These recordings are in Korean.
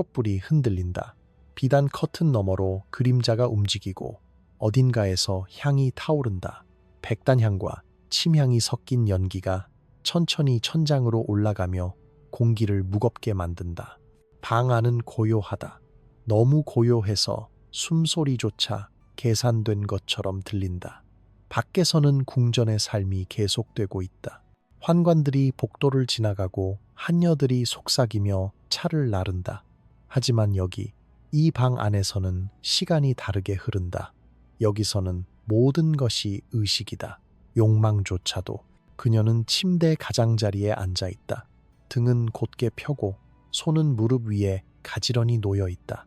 촛불이 흔들린다. 비단 커튼 너머로 그림자가 움직이고 어딘가에서 향이 타오른다. 백단향과 침향이 섞인 연기가 천천히 천장으로 올라가며 공기를 무겁게 만든다. 방 안은 고요하다. 너무 고요해서 숨소리조차 계산된 것처럼 들린다. 밖에서는 궁전의 삶이 계속되고 있다. 환관들이 복도를 지나가고 한여들이 속삭이며 차를 나른다. 하지만 여기 이 방 안에서는 시간이 다르게 흐른다. 여기서는 모든 것이 의식이다. 욕망조차도. 그녀는 침대 가장자리에 앉아 있다. 등은 곧게 펴고 손은 무릎 위에 가지런히 놓여 있다.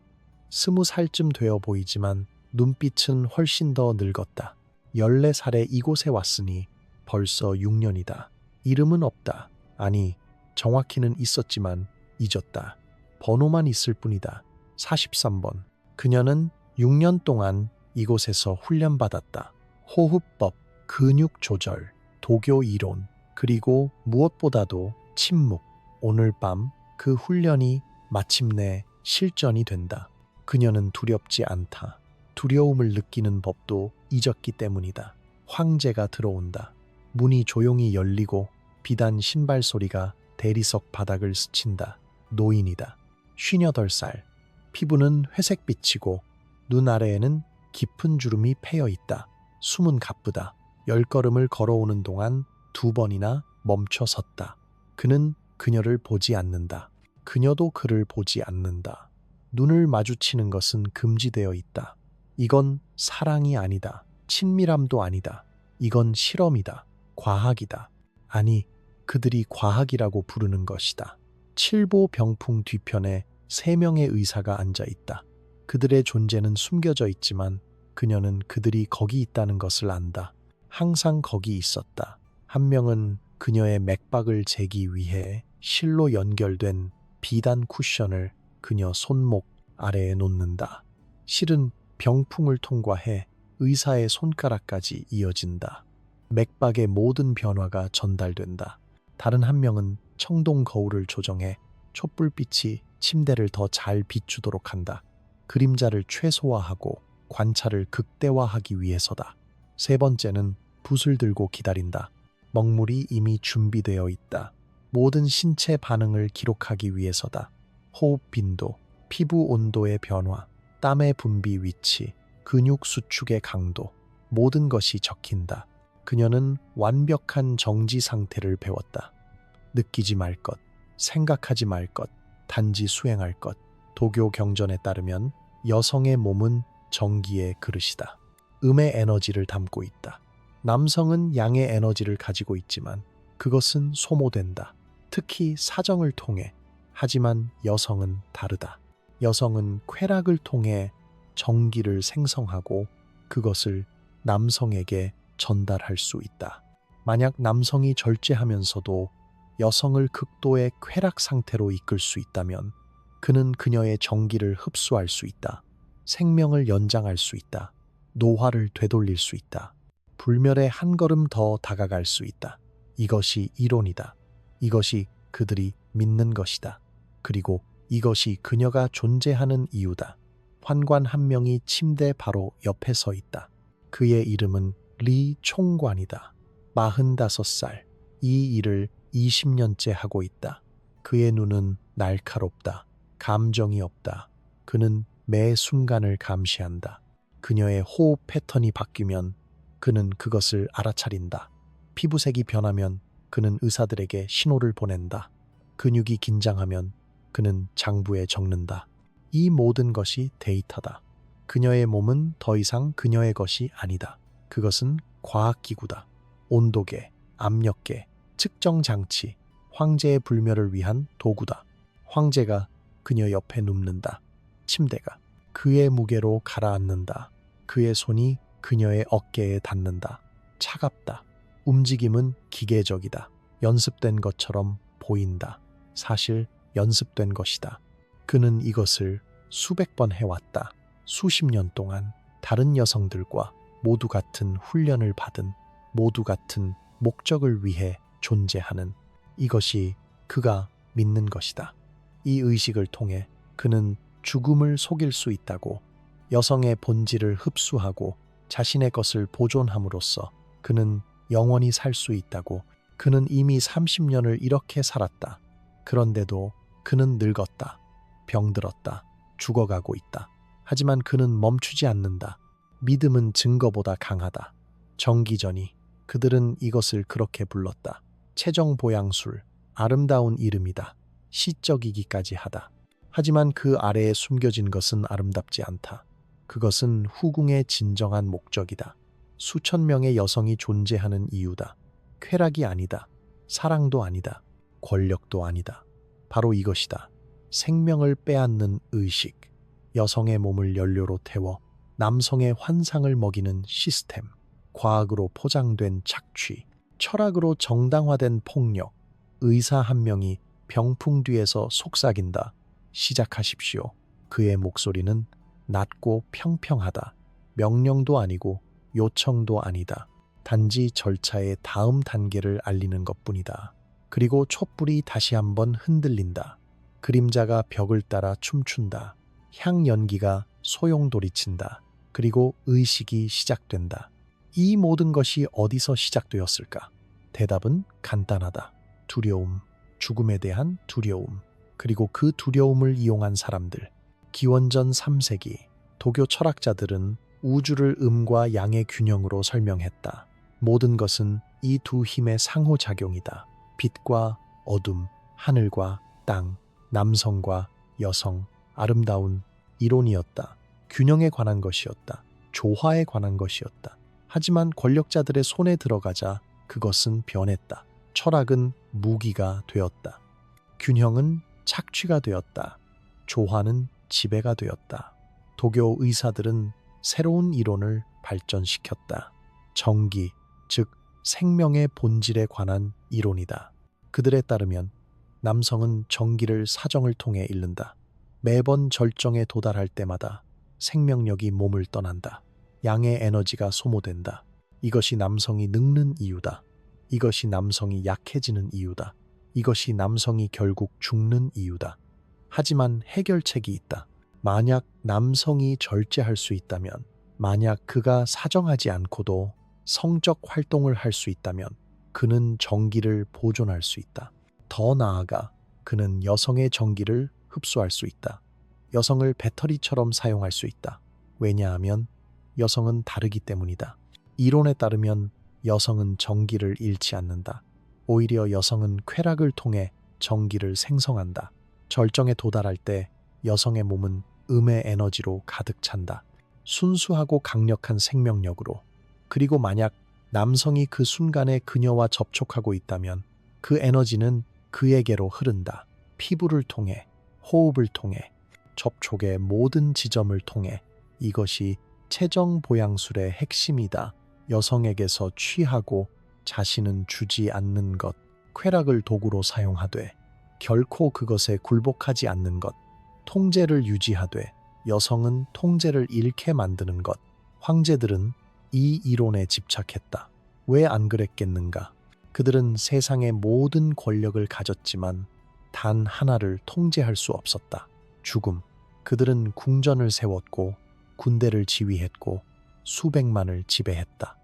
20살쯤 되어 보이지만 눈빛은 훨씬 더 늙었다. 14살에 이곳에 왔으니 벌써 6년이다. 이름은 없다. 아니, 정확히는 있었지만 잊었다. 번호만 있을 뿐이다. 43번. 그녀는 6년 동안 이곳에서 훈련받았다. 호흡법, 근육 조절, 도교 이론, 그리고 무엇보다도 침묵. 오늘 밤 그 훈련이 마침내 실전이 된다. 그녀는 두렵지 않다. 두려움을 느끼는 법도 잊었기 때문이다. 황제가 들어온다. 문이 조용히 열리고 비단 신발 소리가 대리석 바닥을 스친다. 노인이다. 58살. 피부는 회색빛이고 눈 아래에는 깊은 주름이 패여 있다. 숨은 가쁘다. 10걸음을 걸어오는 동안 2번이나 멈춰 섰다. 그는 그녀를 보지 않는다. 그녀도 그를 보지 않는다. 눈을 마주치는 것은 금지되어 있다. 이건 사랑이 아니다. 친밀함도 아니다. 이건 실험이다. 과학이다. 아니, 그들이 과학이라고 부르는 것이다. 칠보 병풍 뒤편에 3명의 의사가 앉아 있다. 그들의 존재는 숨겨져 있지만 그녀는 그들이 거기 있다는 것을 안다. 항상 거기 있었다. 한 명은 그녀의 맥박을 재기 위해 실로 연결된 비단 쿠션을 그녀 손목 아래에 놓는다. 실은 병풍을 통과해 의사의 손가락까지 이어진다. 맥박의 모든 변화가 전달된다. 다른 한 명은 청동 거울을 조정해 촛불빛이 침대를 더 잘 비추도록 한다. 그림자를 최소화하고 관찰을 극대화하기 위해서다. 3번째는 붓을 들고 기다린다. 먹물이 이미 준비되어 있다. 모든 신체 반응을 기록하기 위해서다. 호흡 빈도, 피부 온도의 변화, 땀의 분비 위치, 근육 수축의 강도, 모든 것이 적힌다. 그녀는 완벽한 정지 상태를 배웠다. 느끼지 말 것, 생각하지 말 것, 단지 수행할 것. 도교 경전에 따르면 여성의 몸은 정기의 그릇이다. 음의 에너지를 담고 있다. 남성은 양의 에너지를 가지고 있지만 그것은 소모된다. 특히 사정을 통해. 하지만 여성은 다르다. 여성은 쾌락을 통해 정기를 생성하고 그것을 남성에게 전달할 수 있다. 만약 남성이 절제하면서도 여성을 극도의 쾌락 상태로 이끌 수 있다면 그는 그녀의 정기를 흡수할 수 있다. 생명을 연장할 수 있다. 노화를 되돌릴 수 있다. 불멸에 한 걸음 더 다가갈 수 있다. 이것이 이론이다. 이것이 그들이 믿는 것이다. 그리고 이것이 그녀가 존재하는 이유다. 환관 한 명이 침대 바로 옆에 서 있다. 그의 이름은 리 총관이다. 45살. 이 일을 20년째 하고 있다. 그의 눈은 날카롭다. 감정이 없다. 그는 매 순간을 감시한다. 그녀의 호흡 패턴이 바뀌면 그는 그것을 알아차린다. 피부색이 변하면 그는 의사들에게 신호를 보낸다. 근육이 긴장하면 그는 장부에 적는다. 이 모든 것이 데이터다. 그녀의 몸은 더 이상 그녀의 것이 아니다. 그것은 과학기구다. 온도계, 압력계, 측정 장치, 황제의 불멸을 위한 도구다. 황제가 그녀 옆에 눕는다. 침대가 그의 무게로 가라앉는다. 그의 손이 그녀의 어깨에 닿는다. 차갑다. 움직임은 기계적이다. 연습된 것처럼 보인다. 사실 연습된 것이다. 그는 이것을 수백 번 해왔다. 수십 년 동안 다른 여성들과 모두 같은 훈련을 받은, 모두 같은 목적을 위해 존재하는, 이것이 그가 믿는 것이다. 이 의식을 통해 그는 죽음을 속일 수 있다고, 여성의 본질을 흡수하고 자신의 것을 보존함으로써 그는 영원히 살 수 있다고. 그는 이미 30년을 이렇게 살았다. 그런데도 그는 늙었다. 병들었다. 죽어가고 있다. 하지만 그는 멈추지 않는다. 믿음은 증거보다 강하다. 정기전이 그들은 이것을 그렇게 불렀다. 최정보양술, 아름다운 이름이다. 시적이기까지 하다. 하지만 그 아래에 숨겨진 것은 아름답지 않다. 그것은 후궁의 진정한 목적이다. 수천 명의 여성이 존재하는 이유다. 쾌락이 아니다. 사랑도 아니다. 권력도 아니다. 바로 이것이다. 생명을 빼앗는 의식. 여성의 몸을 연료로 태워 남성의 환상을 먹이는 시스템. 과학으로 포장된 착취. 철학으로 정당화된 폭력. 의사 한 명이 병풍 뒤에서 속삭인다. 시작하십시오. 그의 목소리는 낮고 평평하다. 명령도 아니고 요청도 아니다. 단지 절차의 다음 단계를 알리는 것뿐이다. 그리고 촛불이 다시 한번 흔들린다. 그림자가 벽을 따라 춤춘다. 향 연기가 소용돌이친다. 그리고 의식이 시작된다. 이 모든 것이 어디서 시작되었을까? 대답은 간단하다. 두려움, 죽음에 대한 두려움, 그리고 그 두려움을 이용한 사람들. 기원전 3세기 도교 철학자들은 우주를 음과 양의 균형으로 설명했다. 모든 것은 이 두 힘의 상호작용이다. 빛과 어둠, 하늘과 땅, 남성과 여성, 아름다운 이론이었다. 균형에 관한 것이었다. 조화에 관한 것이었다. 하지만 권력자들의 손에 들어가자 그것은 변했다. 철학은 무기가 되었다. 균형은 착취가 되었다. 조화는 지배가 되었다. 도교 의사들은 새로운 이론을 발전시켰다. 정기, 즉 생명의 본질에 관한 이론이다. 그들에 따르면 남성은 정기를 사정을 통해 잃는다. 매번 절정에 도달할 때마다 생명력이 몸을 떠난다. 양의 에너지가 소모된다. 이것이 남성이 늙는 이유다. 이것이 남성이 약해지는 이유다. 이것이 남성이 결국 죽는 이유다. 하지만 해결책이 있다. 만약 남성이 절제할 수 있다면, 만약 그가 사정하지 않고도 성적 활동을 할 수 있다면 그는 정기를 보존할 수 있다. 더 나아가 그는 여성의 정기를 흡수할 수 있다. 여성을 배터리처럼 사용할 수 있다. 왜냐하면 여성은 다르기 때문이다. 이론에 따르면 여성은 정기를 잃지 않는다. 오히려 여성은 쾌락을 통해 정기를 생성한다. 절정에 도달할 때 여성의 몸은 음의 에너지로 가득 찬다. 순수하고 강력한 생명력으로. 그리고 만약 남성이 그 순간에 그녀와 접촉하고 있다면 그 에너지는 그에게로 흐른다. 피부를 통해, 호흡을 통해, 접촉의 모든 지점을 통해. 이것이 최정보양술의 핵심이다. 여성에게서 취하고 자신은 주지 않는 것, 쾌락을 도구로 사용하되 결코 그것에 굴복하지 않는 것, 통제를 유지하되 여성은 통제를 잃게 만드는 것. 황제들은 이 이론에 집착했다. 왜 안 그랬겠는가? 그들은 세상의 모든 권력을 가졌지만 단 하나를 통제할 수 없었다. 죽음. 그들은 궁전을 세웠고 군대를 지휘했고 수백만을 지배했다.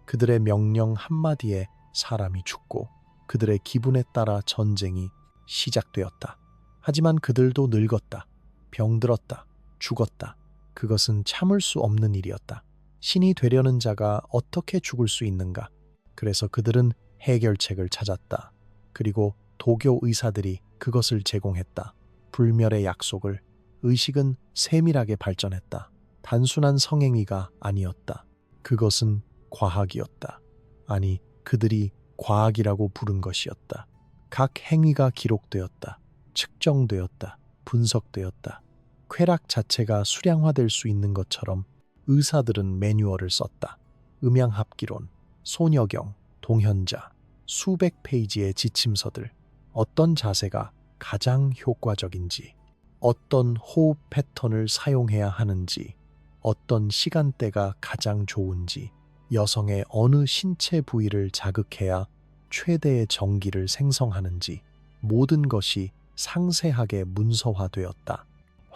그들의 명령 한마디에 사람이 죽고 그들의 기분에 따라 전쟁이 시작되었다. 하지만 그들도 늙었다. 병들었다. 죽었다. 그것은 참을 수 없는 일이었다. 신이 되려는 자가 어떻게 죽을 수 있는가? 그래서 그들은 해결책을 찾았다. 그리고 도교 의사들이 그것을 제공했다. 불멸의 약속을. 의식은 세밀하게 발전했다. 단순한 성행위가 아니었다. 그것은 과학이었다. 아니, 그들이 과학이라고 부른 것이었다. 각 행위가 기록되었다. 측정되었다. 분석되었다. 쾌락 자체가 수량화될 수 있는 것처럼 의사들은 매뉴얼을 썼다. 음양합기론, 소녀경, 동현자, 수백 페이지의 지침서들. 어떤 자세가 가장 효과적인지, 어떤 호흡 패턴을 사용해야 하는지, 어떤 시간대가 가장 좋은지, 여성의 어느 신체 부위를 자극해야 최대의 정기를 생성하는지, 모든 것이 상세하게 문서화되었다.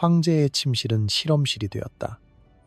황제의 침실은 실험실이 되었다.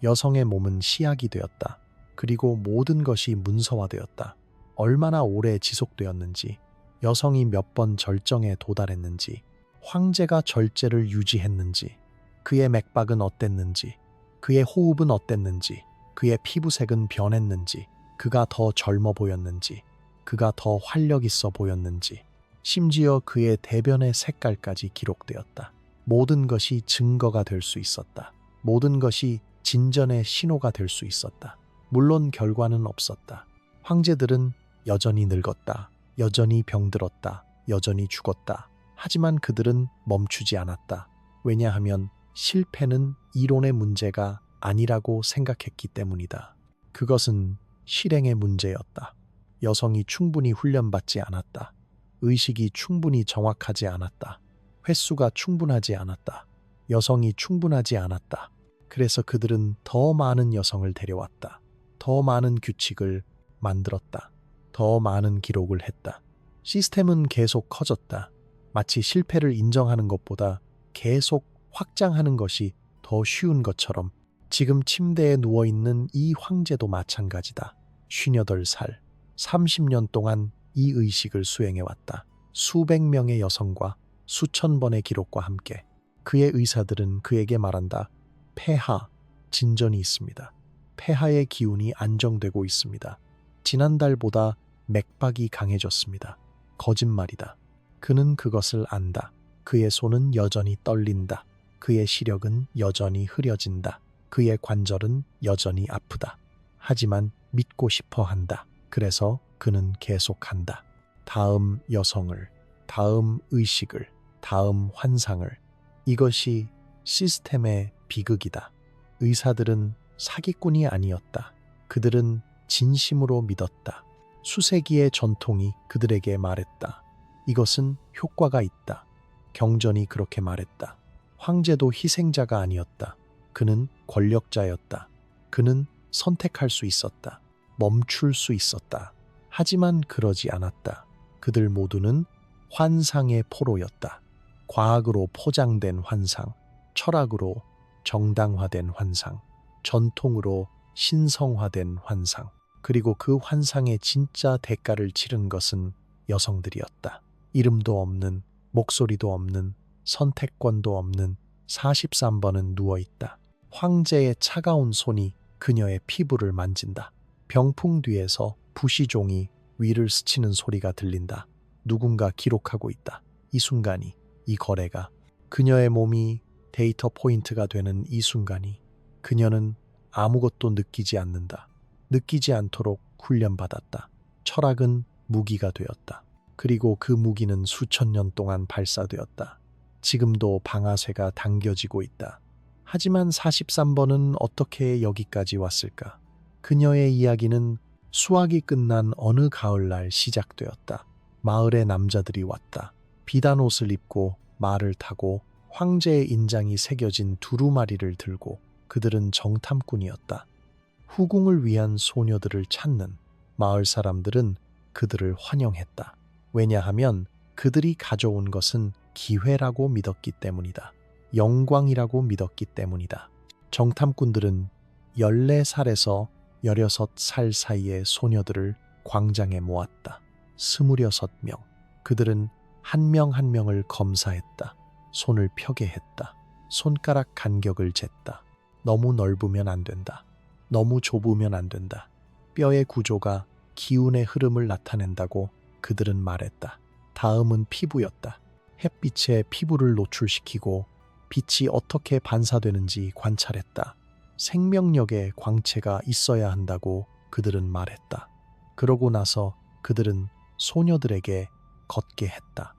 여성의 몸은 시약이 되었다. 그리고 모든 것이 문서화되었다. 얼마나 오래 지속되었는지, 여성이 몇 번 절정에 도달했는지, 황제가 절제를 유지했는지, 그의 맥박은 어땠는지, 그의 호흡은 어땠는지, 그의 피부색은 변했는지, 그가 더 젊어 보였는지, 그가 더 활력 있어 보였는지, 심지어 그의 대변의 색깔까지 기록되었다. 모든 것이 증거가 될 수 있었다. 모든 것이 진전의 신호가 될 수 있었다. 물론 결과는 없었다. 황제들은 여전히 늙었다. 여전히 병들었다. 여전히 죽었다. 하지만 그들은 멈추지 않았다. 왜냐하면 실패는 이론의 문제가 아니라고 생각했기 때문이다. 그것은 실행의 문제였다. 여성이 충분히 훈련받지 않았다. 의식이 충분히 정확하지 않았다. 횟수가 충분하지 않았다. 여성이 충분하지 않았다. 그래서 그들은 더 많은 여성을 데려왔다. 더 많은 규칙을 만들었다. 더 많은 기록을 했다. 시스템은 계속 커졌다. 마치 실패를 인정하는 것보다 계속 확장하는 것이 더 쉬운 것처럼 지금 침대에 누워있는 이 황제도 마찬가지다. 58살, 30년 동안 이 의식을 수행해왔다. 수백 명의 여성과 수천 번의 기록과 함께 그의 의사들은 그에게 말한다. 폐하, 진전이 있습니다. 폐하의 기운이 안정되고 있습니다. 지난달보다 맥박이 강해졌습니다. 거짓말이다. 그는 그것을 안다. 그의 손은 여전히 떨린다. 그의 시력은 여전히 흐려진다. 그의 관절은 여전히 아프다. 하지만 믿고 싶어 한다. 그래서 그는 계속한다. 다음 여성을, 다음 의식을, 다음 환상을. 이것이 시스템의 비극이다. 의사들은 사기꾼이 아니었다. 그들은 진심으로 믿었다. 수세기의 전통이 그들에게 말했다. 이것은 효과가 있다. 경전이 그렇게 말했다. 황제도 희생자가 아니었다. 그는 권력자였다. 그는 선택할 수 있었다. 멈출 수 있었다. 하지만 그러지 않았다. 그들 모두는 환상의 포로였다. 과학으로 포장된 환상, 철학으로 정당화된 환상, 전통으로 신성화된 환상, 그리고 그 환상의 진짜 대가를 치른 것은 여성들이었다. 이름도 없는, 목소리도 없는, 선택권도 없는 43번은 누워있다. 황제의 차가운 손이 그녀의 피부를 만진다. 병풍 뒤에서 부시종이 위를 스치는 소리가 들린다. 누군가 기록하고 있다. 이 순간이, 이 거래가, 그녀의 몸이 데이터 포인트가 되는 이 순간이 그녀는 아무것도 느끼지 않는다. 느끼지 않도록 훈련받았다. 철학은 무기가 되었다. 그리고 그 무기는 수천 년 동안 발사되었다. 지금도 방아쇠가 당겨지고 있다. 하지만 43번은 어떻게 여기까지 왔을까? 그녀의 이야기는 수학이 끝난 어느 가을날 시작되었다. 마을의 남자들이 왔다. 비단 옷을 입고 말을 타고 황제의 인장이 새겨진 두루마리를 들고 그들은 정탐꾼이었다. 후궁을 위한 소녀들을 찾는 마을 사람들은 그들을 환영했다. 왜냐하면 그들이 가져온 것은 기회라고 믿었기 때문이다. 영광이라고 믿었기 때문이다. 정탐꾼들은 14살에서 16살 사이의 소녀들을 광장에 모았다. 26명. 그들은 한 명 한 명을 검사했다. 손을 펴게 했다. 손가락 간격을 쟀다. 너무 넓으면 안 된다. 너무 좁으면 안 된다. 뼈의 구조가 기운의 흐름을 나타낸다고 그들은 말했다. 다음은 피부였다. 햇빛에 피부를 노출시키고 빛이 어떻게 반사되는지 관찰했다. 생명력의 광채가 있어야 한다고 그들은 말했다. 그러고 나서 그들은 소녀들에게 걷게 했다.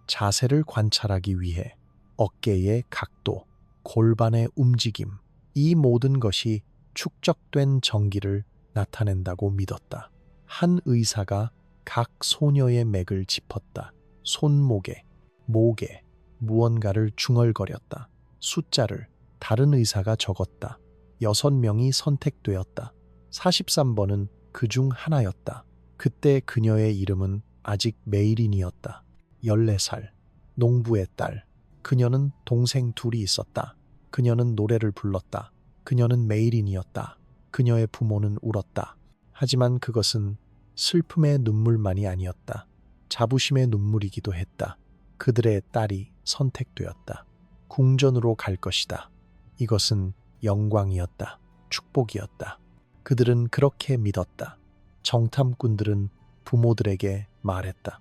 자세를 관찰하기 위해 어깨의 각도, 골반의 움직임, 이 모든 것이 축적된 정기를 나타낸다고 믿었다. 한 의사가 각 소녀의 맥을 짚었다. 손목에, 목에 무언가를 중얼거렸다. 숫자를 다른 의사가 적었다. 6명이 선택되었다. 43번은 그 중 하나였다. 그때 그녀의 이름은 아직 메이린이었다. 14살, 농부의 딸. 그녀는 동생 둘이 있었다. 그녀는 노래를 불렀다. 그녀는 메일인이었다. 그녀의 부모는 울었다. 하지만 그것은 슬픔의 눈물만이 아니었다. 자부심의 눈물이기도 했다. 그들의 딸이 선택되었다. 궁전으로 갈 것이다. 이것은 영광이었다. 축복이었다. 그들은 그렇게 믿었다. 정탐꾼들은 부모들에게 말했다.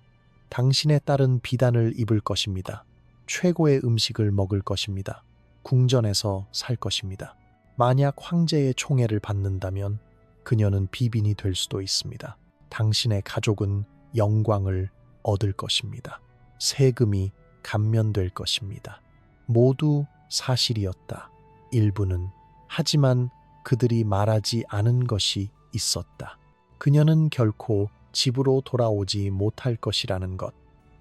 당신의 딸은 비단을 입을 것입니다. 최고의 음식을 먹을 것입니다. 궁전에서 살 것입니다. 만약 황제의 총애를 받는다면 그녀는 비빈이 될 수도 있습니다. 당신의 가족은 영광을 얻을 것입니다. 세금이 감면될 것입니다. 모두 사실이었다. 일부는. 하지만 그들이 말하지 않은 것이 있었다. 그녀는 결코 집으로 돌아오지 못할 것이라는 것.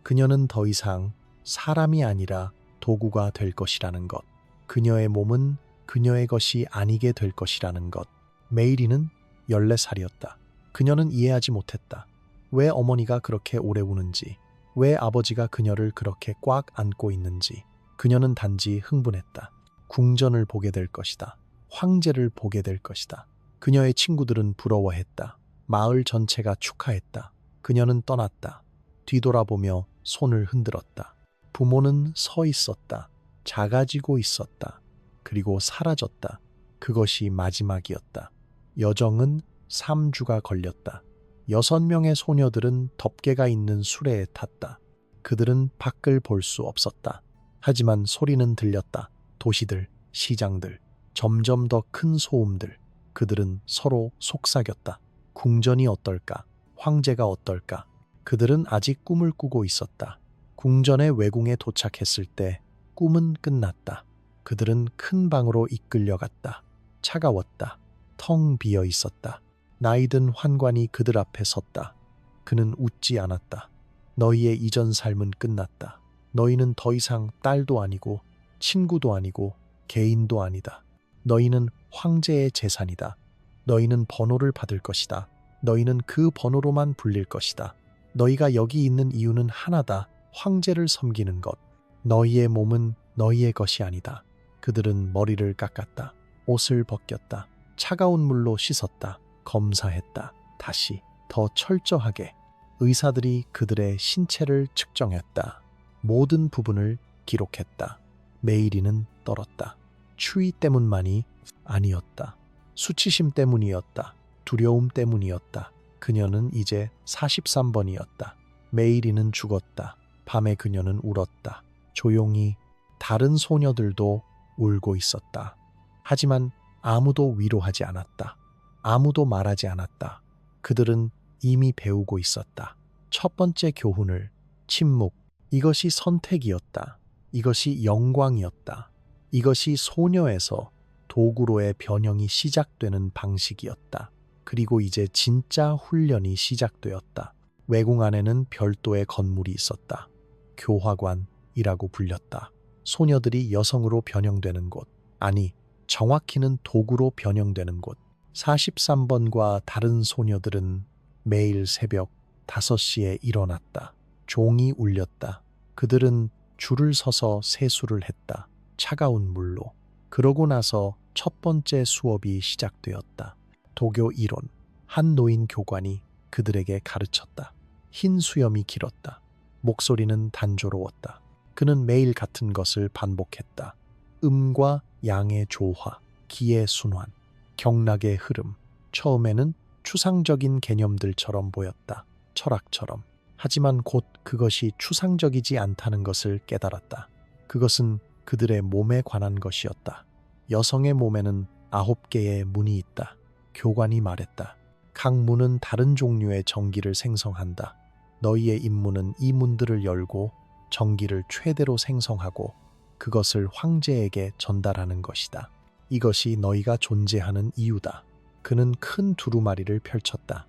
그녀는 더 이상 사람이 아니라 도구가 될 것이라는 것. 그녀의 몸은 그녀의 것이 아니게 될 것이라는 것. 메이리는 14살이었다. 그녀는 이해하지 못했다. 왜 어머니가 그렇게 오래 우는지, 왜 아버지가 그녀를 그렇게 꽉 안고 있는지. 그녀는 단지 흥분했다. 궁전을 보게 될 것이다. 황제를 보게 될 것이다. 그녀의 친구들은 부러워했다. 마을 전체가 축하했다. 그녀는 떠났다. 뒤돌아보며 손을 흔들었다. 부모는 서 있었다. 작아지고 있었다. 그리고 사라졌다. 그것이 마지막이었다. 여정은 3주가 걸렸다. 6명의 소녀들은 덮개가 있는 수레에 탔다. 그들은 밖을 볼 수 없었다. 하지만 소리는 들렸다. 도시들, 시장들, 점점 더 큰 소음들. 그들은 서로 속삭였다. 궁전이 어떨까? 황제가 어떨까? 그들은 아직 꿈을 꾸고 있었다. 궁전의 외궁에 도착했을 때 꿈은 끝났다. 그들은 큰 방으로 이끌려갔다. 차가웠다. 텅 비어 있었다. 나이든 환관이 그들 앞에 섰다. 그는 웃지 않았다. 너희의 이전 삶은 끝났다. 너희는 더 이상 딸도 아니고 친구도 아니고 개인도 아니다. 너희는 황제의 재산이다. 너희는 번호를 받을 것이다. 너희는 그 번호로만 불릴 것이다. 너희가 여기 있는 이유는 하나다. 황제를 섬기는 것. 너희의 몸은 너희의 것이 아니다. 그들은 머리를 깎았다. 옷을 벗겼다. 차가운 물로 씻었다. 검사했다. 다시 더 철저하게. 의사들이 그들의 신체를 측정했다. 모든 부분을 기록했다. 메이리는 떨었다. 추위 때문만이 아니었다. 수치심 때문이었다. 두려움 때문이었다. 그녀는 이제 43번이었다. 메이리는 죽었다. 밤에 그녀는 울었다. 조용히. 다른 소녀들도 울고 있었다. 하지만 아무도 위로하지 않았다. 아무도 말하지 않았다. 그들은 이미 배우고 있었다. 첫 번째 교훈을. 침묵. 이것이 선택이었다. 이것이 영광이었다. 이것이 소녀에서 도구로의 변형이 시작되는 방식이었다. 그리고 이제 진짜 훈련이 시작되었다. 외궁 안에는 별도의 건물이 있었다. 교화관이라고 불렸다. 소녀들이 여성으로 변형되는 곳. 아니, 정확히는 도구로 변형되는 곳. 43번과 다른 소녀들은 매일 새벽 5시에 일어났다. 종이 울렸다. 그들은 줄을 서서 세수를 했다. 차가운 물로. 그러고 나서 첫 번째 수업이 시작되었다. 도교 이론. 한 노인 교관이 그들에게 가르쳤다. 흰 수염이 길었다. 목소리는 단조로웠다. 그는 매일 같은 것을 반복했다. 음과 양의 조화, 기의 순환, 경락의 흐름. 처음에는 추상적인 개념들처럼 보였다. 철학처럼. 하지만 곧 그것이 추상적이지 않다는 것을 깨달았다. 그것은 그들의 몸에 관한 것이었다. 여성의 몸에는 9개의 문이 있다. 교관이 말했다. 각 문은 다른 종류의 전기를 생성한다. 너희의 임무는 이 문들을 열고 전기를 최대로 생성하고 그것을 황제에게 전달하는 것이다. 이것이 너희가 존재하는 이유다. 그는 큰 두루마리를 펼쳤다.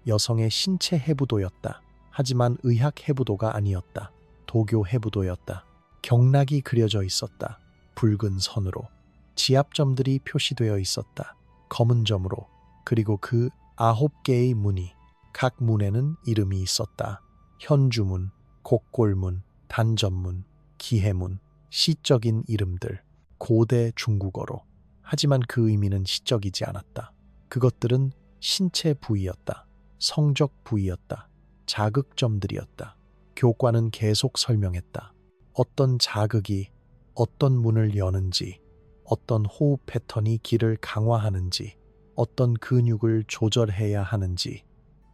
여성의 신체 해부도였다. 하지만 의학 해부도가 아니었다. 도교 해부도였다. 경락이 그려져 있었다. 붉은 선으로. 지압점들이 표시되어 있었다. 검은 점으로. 그리고 그 9개의 문이. 각 문에는 이름이 있었다. 현주문, 곡골문, 단전문, 기해문, 시적인 이름들. 고대 중국어로. 하지만 그 의미는 시적이지 않았다. 그것들은 신체 부위였다. 성적 부위였다. 자극점들이었다. 교과는 계속 설명했다. 어떤 자극이 어떤 문을 여는지, 어떤 호흡 패턴이 기를 강화하는지, 어떤 근육을 조절해야 하는지,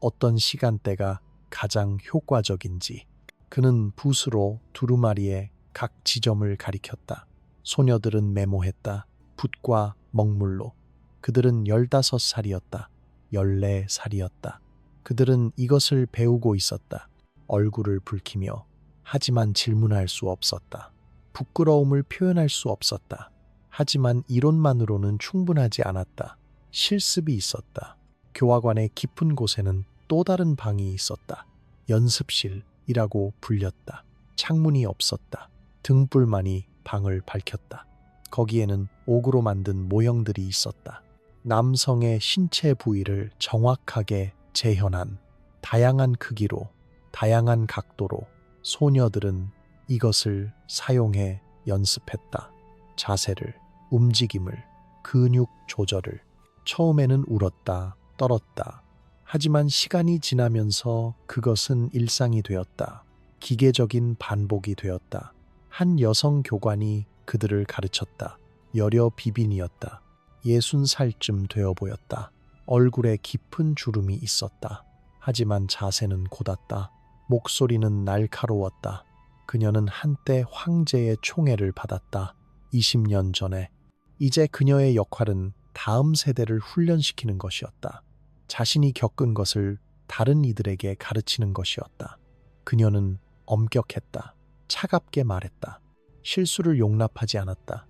어떤 시간대가 가장 효과적인지. 그는 붓으로 두루마리의 각 지점을 가리켰다. 소녀들은 메모했다. 붓과 먹물로. 그들은 15살이었다. 14살이었다. 그들은 이것을 배우고 있었다. 얼굴을 붉히며. 하지만 질문할 수 없었다. 부끄러움을 표현할 수 없었다. 하지만 이론만으로는 충분하지 않았다. 실습이 있었다. 교화관의 깊은 곳에는 또 다른 방이 있었다. 연습실이라고 불렸다. 창문이 없었다. 등불만이 방을 밝혔다. 거기에는 옥으로 만든 모형들이 있었다. 남성의 신체 부위를 정확하게 재현한 다양한 크기로, 다양한 각도로 소녀들은 이것을 사용해 연습했다. 자세를, 움직임을, 근육 조절을. 처음에는 울었다, 떨었다. 하지만 시간이 지나면서 그것은 일상이 되었다. 기계적인 반복이 되었다. 한 여성 교관이 그들을 가르쳤다. 여려 비빈이었다. 60살쯤 되어 보였다. 얼굴에 깊은 주름이 있었다. 하지만 자세는 곧았다. 목소리는 날카로웠다. 그녀는 한때 황제의 총애를 받았다. 20년 전에. 이제 그녀의 역할은 다음 세대를 훈련시키는 것이었다. 자신이 겪은 것을 다른 이들에게 가르치는 것이었다. 그녀는 엄격했다. 차갑게 말했다. 실수를 용납하지 않았다.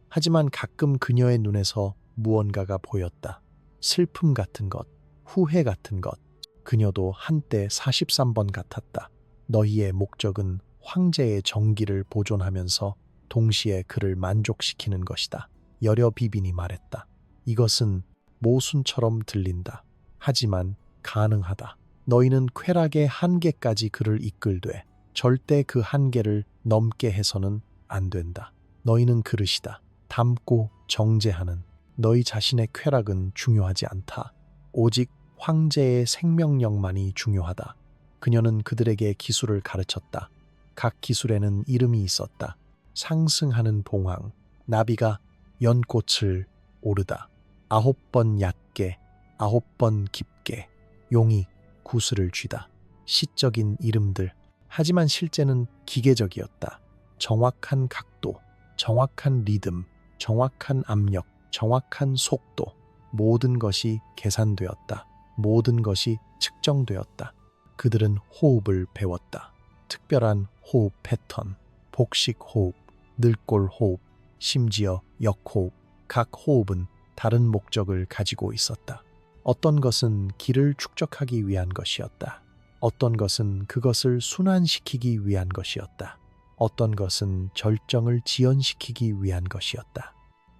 하지만 가끔 그녀의 눈에서 무언가가 보였다. 슬픔 같은 것, 후회 같은 것. 그녀도 한때 43번 같았다. 너희의 목적은 황제의 정기를 보존하면서 동시에 그를 만족시키는 것이다. 여려 비빈이 말했다. 이것은 모순처럼 들린다. 하지만 가능하다. 너희는 쾌락의 한계까지 그를 이끌되 절대 그 한계를 넘게 해서는 안 된다. 너희는 그릇이다. 담고 정제하는. 너희 자신의 쾌락은 중요하지 않다. 오직 황제의 생명력만이 중요하다. 그녀는 그들에게 기술을 가르쳤다. 각 기술에는 이름이 있었다. 상승하는 봉황, 나비가 연꽃을 오르다. 9번 얕게, 9번 깊게, 용이 구슬을 쥐다. 시적인 이름들. 하지만 실제는 기계적이었다. 정확한 각도, 정확한 리듬, 정확한 압력, 정확한 속도. 모든 것이 계산되었다. 모든 것이 측정되었다. 그들은 호흡을 배웠다. 특별한 호흡 패턴, 복식 호흡, 늘골 호흡, 심지어 역호흡. 각 호흡은 다른 목적을 가지고 있었다. 어떤 것은 기를 축적하기 위한 것이었다. 어떤 것은 그것을 순환시키기 위한 것이었다. 어떤 것은 절정을 지연시키기 위한 것이었다.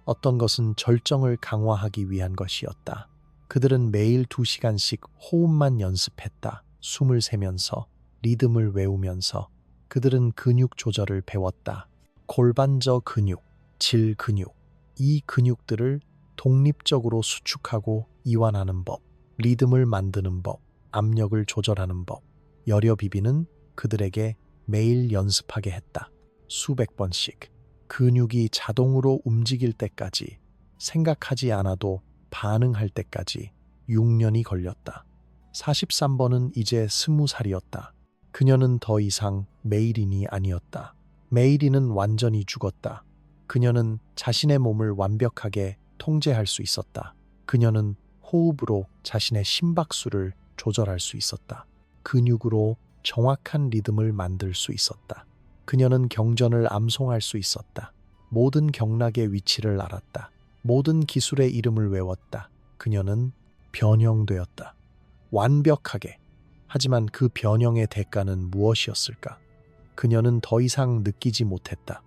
어떤 것은 절정을 강화하기 위한 것이었다. 그들은 매일 2시간씩 호흡만 연습했다. 숨을 세면서, 리듬을 외우면서. 그들은 근육 조절을 배웠다. 골반저 근육, 질 근육. 이 근육들을 독립적으로 수축하고 이완하는 법, 리듬을 만드는 법, 압력을 조절하는 법. 여려 비비는 그들에게 매일 연습하게 했다. 수백 번씩. 근육이 자동으로 움직일 때까지, 생각하지 않아도 반응할 때까지 6년이 걸렸다. 43번은 이제 20살이었다. 그녀는 더 이상 메이린이 아니었다. 메이린은 완전히 죽었다. 그녀는 자신의 몸을 완벽하게 통제할 수 있었다. 그녀는 호흡으로 자신의 심박수를 조절할 수 있었다. 근육으로 정확한 리듬을 만들 수 있었다. 그녀는 경전을 암송할 수 있었다. 모든 경락의 위치를 알았다. 모든 기술의 이름을 외웠다. 그녀는 변형되었다. 완벽하게. 하지만 그 변형의 대가는 무엇이었을까? 그녀는 더 이상 느끼지 못했다.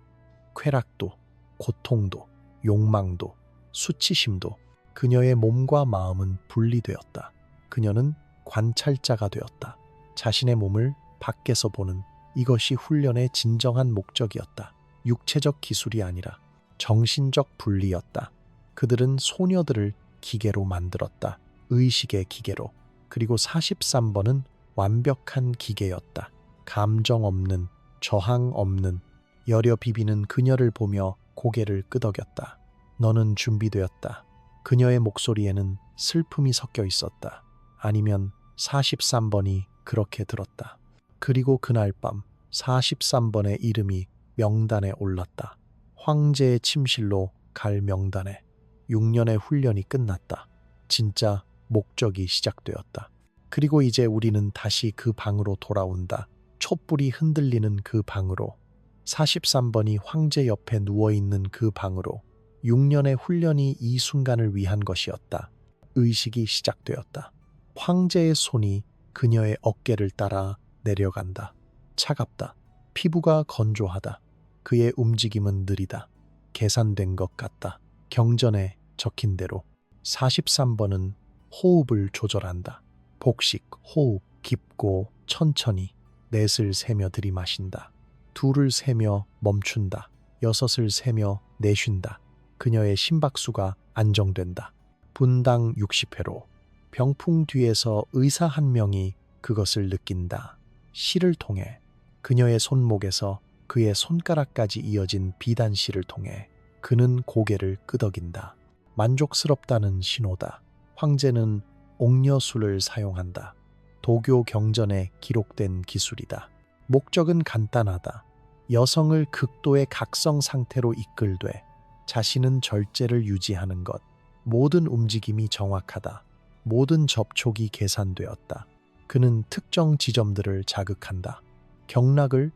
쾌락도, 고통도, 욕망도, 수치심도. 그녀의 몸과 마음은 분리되었다. 그녀는 관찰자가 되었다. 자신의 몸을 밖에서 보는. 이것이 훈련의 진정한 목적이었다. 육체적 기술이 아니라 정신적 분리였다. 그들은 소녀들을 기계로 만들었다. 의식의 기계로. 그리고 43번은 완벽한 기계였다. 감정 없는, 저항 없는, 여려 비비는 그녀를 보며 고개를 끄덕였다. 너는 준비되었다. 그녀의 목소리에는 슬픔이 섞여 있었다. 아니면 43번이 그렇게 들었다. 그리고 그날 밤 43번의 이름이 명단에 올랐다. 황제의 침실로 갈 명단에. 6년의 훈련이 끝났다. 진짜 목적이 시작되었다. 그리고 이제 우리는 다시 그 방으로 돌아온다. 촛불이 흔들리는 그 방으로. 43번이 황제 옆에 누워있는 그 방으로. 6년의 훈련이 이 순간을 위한 것이었다. 의식이 시작되었다. 황제의 손이 그녀의 어깨를 따라 내려간다. 차갑다. 피부가 건조하다. 그의 움직임은 느리다. 계산된 것 같다. 경전에 적힌 대로 43번은 호흡을 조절한다. 복식, 호흡, 깊고 천천히. 넷을 세며 들이마신다. 둘을 세며 멈춘다. 여섯을 세며 내쉰다. 그녀의 심박수가 안정된다. 분당 60회로. 병풍 뒤에서 의사 한 명이 그것을 느낀다. 실을 통해. 그녀의 손목에서 그의 손가락까지 이어진 비단실을 통해 그는 고개를 끄덕인다. 만족스럽다는 신호다. 황제는 옥녀술을 사용한다. 도교 경전에 기록된 기술이다. 목적은 간단하다. 여성을 극도의 각성 상태로 이끌되 자신은 절제를 유지하는 것. 모든 움직임이 정확하다. 모든 접촉이 계산되었다. 그는 특정 지점들을 자극한다. 경락을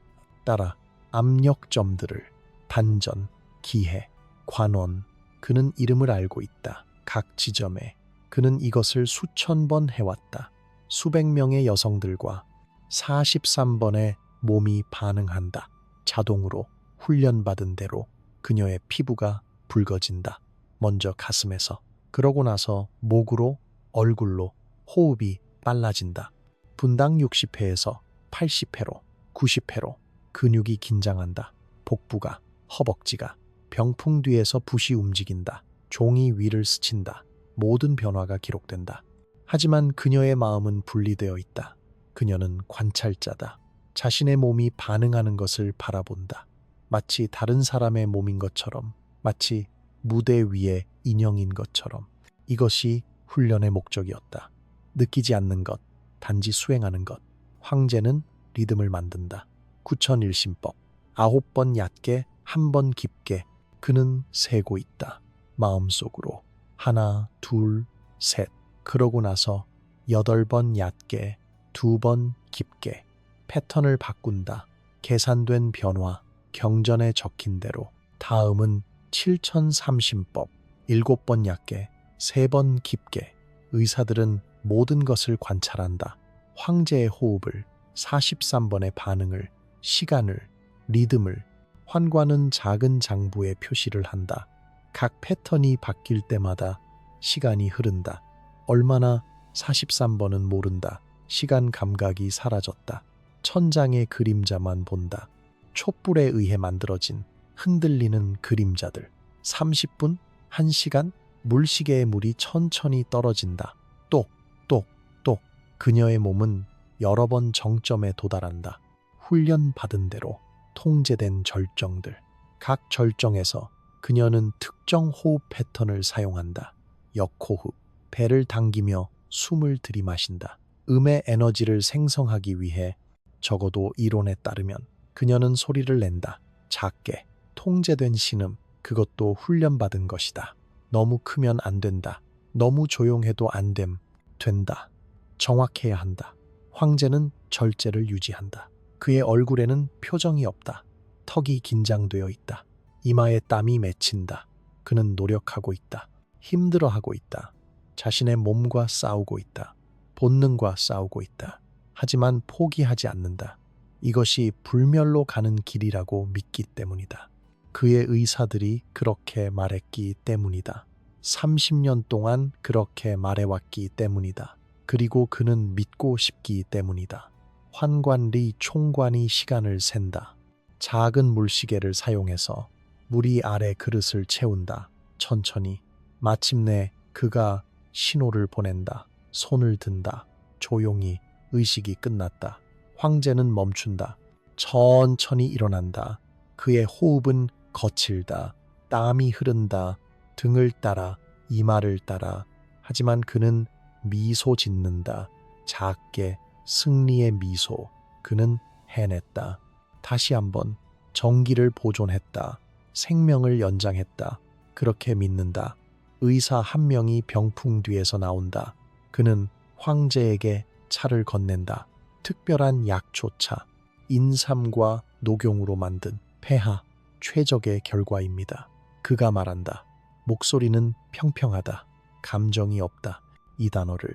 따라 압력점들을. 단전, 기해, 관원. 그는 이름을 알고 있다. 각 지점에. 그는 이것을 수천 번 해왔다. 수백 명의 여성들과 43번의 몸이 반응한다. 자동으로 훈련받은 대로 그녀의 피부가 붉어진다. 먼저 가슴에서. 그러고 나서 목으로, 얼굴로. 호흡이 빨라진다. 분당 60회에서 80회로, 90회로. 근육이 긴장한다. 복부가, 허벅지가. 병풍 뒤에서 붓이 움직인다. 종이 위를 스친다. 모든 변화가 기록된다. 하지만 그녀의 마음은 분리되어 있다. 그녀는 관찰자다. 자신의 몸이 반응하는 것을 바라본다. 마치 다른 사람의 몸인 것처럼, 마치 무대 위의 인형인 것처럼. 이것이 훈련의 목적이었다. 느끼지 않는 것, 단지 수행하는 것. 황제는 리듬을 만든다. 9001신법. 9번 얕게, 1번 깊게. 그는 세고 있다. 마음속으로. 하나, 둘, 셋. 그러고 나서 8번 얕게, 2번 깊게. 패턴을 바꾼다. 계산된 변화, 경전에 적힌 대로. 다음은 7030법. 7번 얕게, 3번 깊게. 의사들은 모든 것을 관찰한다. 황제의 호흡을, 43번의 반응을, 시간을, 리듬을. 환관은 작은 장부에 표시를 한다. 각 패턴이 바뀔 때마다 시간이 흐른다. 얼마나 43번은 모른다. 시간 감각이 사라졌다. 천장의 그림자만 본다. 촛불에 의해 만들어진 흔들리는 그림자들. 30분, 1시간, 물시계의 물이 천천히 떨어진다. 똑, 똑, 똑. 그녀의 몸은 여러 번 정점에 도달한다. 훈련받은 대로 통제된 절정들. 각 절정에서 그녀는 특정 호흡 패턴을 사용한다. 역호흡. 배를 당기며 숨을 들이마신다. 음의 에너지를 생성하기 위해. 적어도 이론에 따르면 그녀는 소리를 낸다. 작게. 통제된 신음. 그것도 훈련받은 것이다. 너무 크면 안 된다. 너무 조용해도 안 됨. 된다. 정확해야 한다. 황제는 절제를 유지한다. 그의 얼굴에는 표정이 없다. 턱이 긴장되어 있다. 이마에 땀이 맺힌다. 그는 노력하고 있다. 힘들어하고 있다. 자신의 몸과 싸우고 있다. 본능과 싸우고 있다. 하지만 포기하지 않는다. 이것이 불멸로 가는 길이라고 믿기 때문이다. 그의 의사들이 그렇게 말했기 때문이다. 30년 동안 그렇게 말해왔기 때문이다. 그리고 그는 믿고 싶기 때문이다. 환관리 총관이 시간을 샌다. 작은 물시계를 사용해서 물이 아래 그릇을 채운다. 천천히. 마침내 그가 신호를 보낸다. 손을 든다. 조용히. 의식이 끝났다. 황제는 멈춘다. 천천히 일어난다. 그의 호흡은 거칠다. 땀이 흐른다. 등을 따라, 이마를 따라. 하지만 그는 미소 짓는다. 작게 승리의 미소. 그는 해냈다. 다시 한번 정기를 보존했다. 생명을 연장했다. 그렇게 믿는다. 의사 한 명이 병풍 뒤에서 나온다. 그는 황제에게 차를 건넨다. 특별한 약초차. 인삼과 녹용으로 만든 폐하 최적의 결과입니다. 그가 말한다. 목소리는 평평하다. 감정이 없다. 이 단어를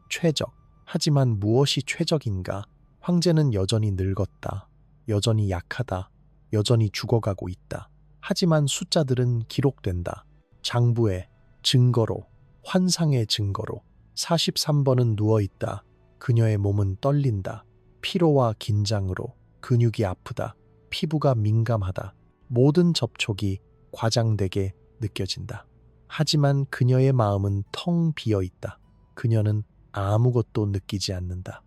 최적. 하지만 무엇이 최적인가? 황제는 여전히 늙었다. 여전히 약하다. 여전히 죽어가고 있다. 하지만 숫자들은 기록된다. 장부의 증거로, 환상의 증거로. 43번은 누워있다. 그녀의 몸은 떨린다. 피로와 긴장으로 근육이 아프다. 피부가 민감하다. 모든 접촉이 과장되게 느껴진다. 하지만 그녀의 마음은 텅 비어 있다. 그녀는 아무것도 느끼지 않는다.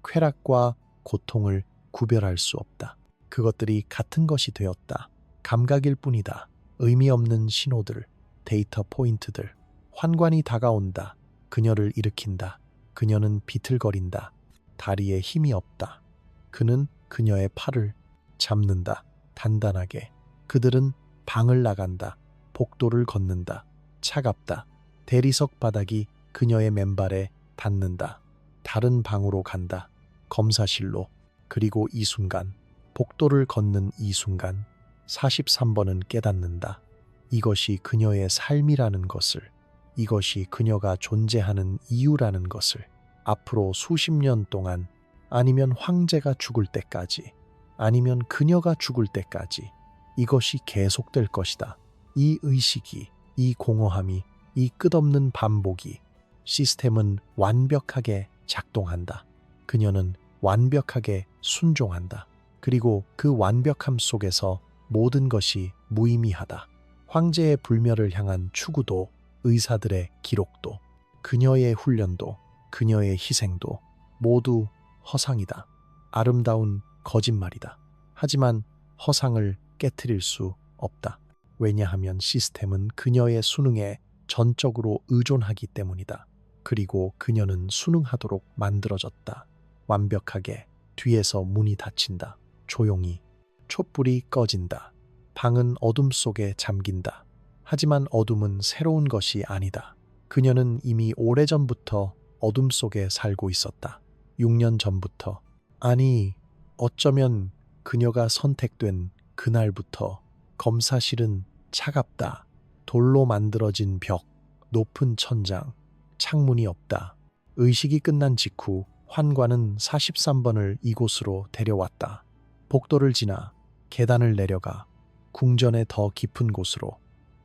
쾌락과 고통을 구별할 수 없다. 그것들이 같은 것이 되었다. 감각일 뿐이다. 의미 없는 신호들, 데이터 포인트들. 환관이 다가온다. 그녀를 일으킨다. 그녀는 비틀거린다. 다리에 힘이 없다. 그는 그녀의 팔을 잡는다. 단단하게. 그들은 방을 나간다. 복도를 걷는다. 차갑다. 대리석 바닥이 그녀의 맨발에 닿는다. 다른 방으로 간다. 검사실로. 그리고 이 순간, 복도를 걷는 이 순간 43번은 깨닫는다. 이것이 그녀의 삶이라는 것을, 이것이 그녀가 존재하는 이유라는 것을. 앞으로 수십 년 동안, 아니면 황제가 죽을 때까지, 아니면 그녀가 죽을 때까지 이것이 계속될 것이다. 이 의식이, 이 공허함이, 이 끝없는 반복이. 시스템은 완벽하게 작동한다. 그녀는 완벽하게 순종한다. 그리고 그 완벽함 속에서 모든 것이 무의미하다. 황제의 불멸을 향한 추구도, 의사들의 기록도, 그녀의 훈련도, 그녀의 희생도 모두 허상이다. 아름다운 거짓말이다. 하지만 허상을 깨트릴 수 없다. 왜냐하면 시스템은 그녀의 수능에 전적으로 의존하기 때문이다. 그리고 그녀는 순응하도록 만들어졌다. 완벽하게. 뒤에서 문이 닫힌다. 조용히. 촛불이 꺼진다. 방은 어둠 속에 잠긴다. 하지만 어둠은 새로운 것이 아니다. 그녀는 이미 오래전부터 어둠 속에 살고 있었다. 6년 전부터. 아니, 어쩌면 그녀가 선택된 그날부터. 검사실은 차갑다. 돌로 만들어진 벽, 높은 천장, 창문이 없다. 의식이 끝난 직후 환관은 43번을 이곳으로 데려왔다. 복도를 지나 계단을 내려가 궁전의 더 깊은 곳으로.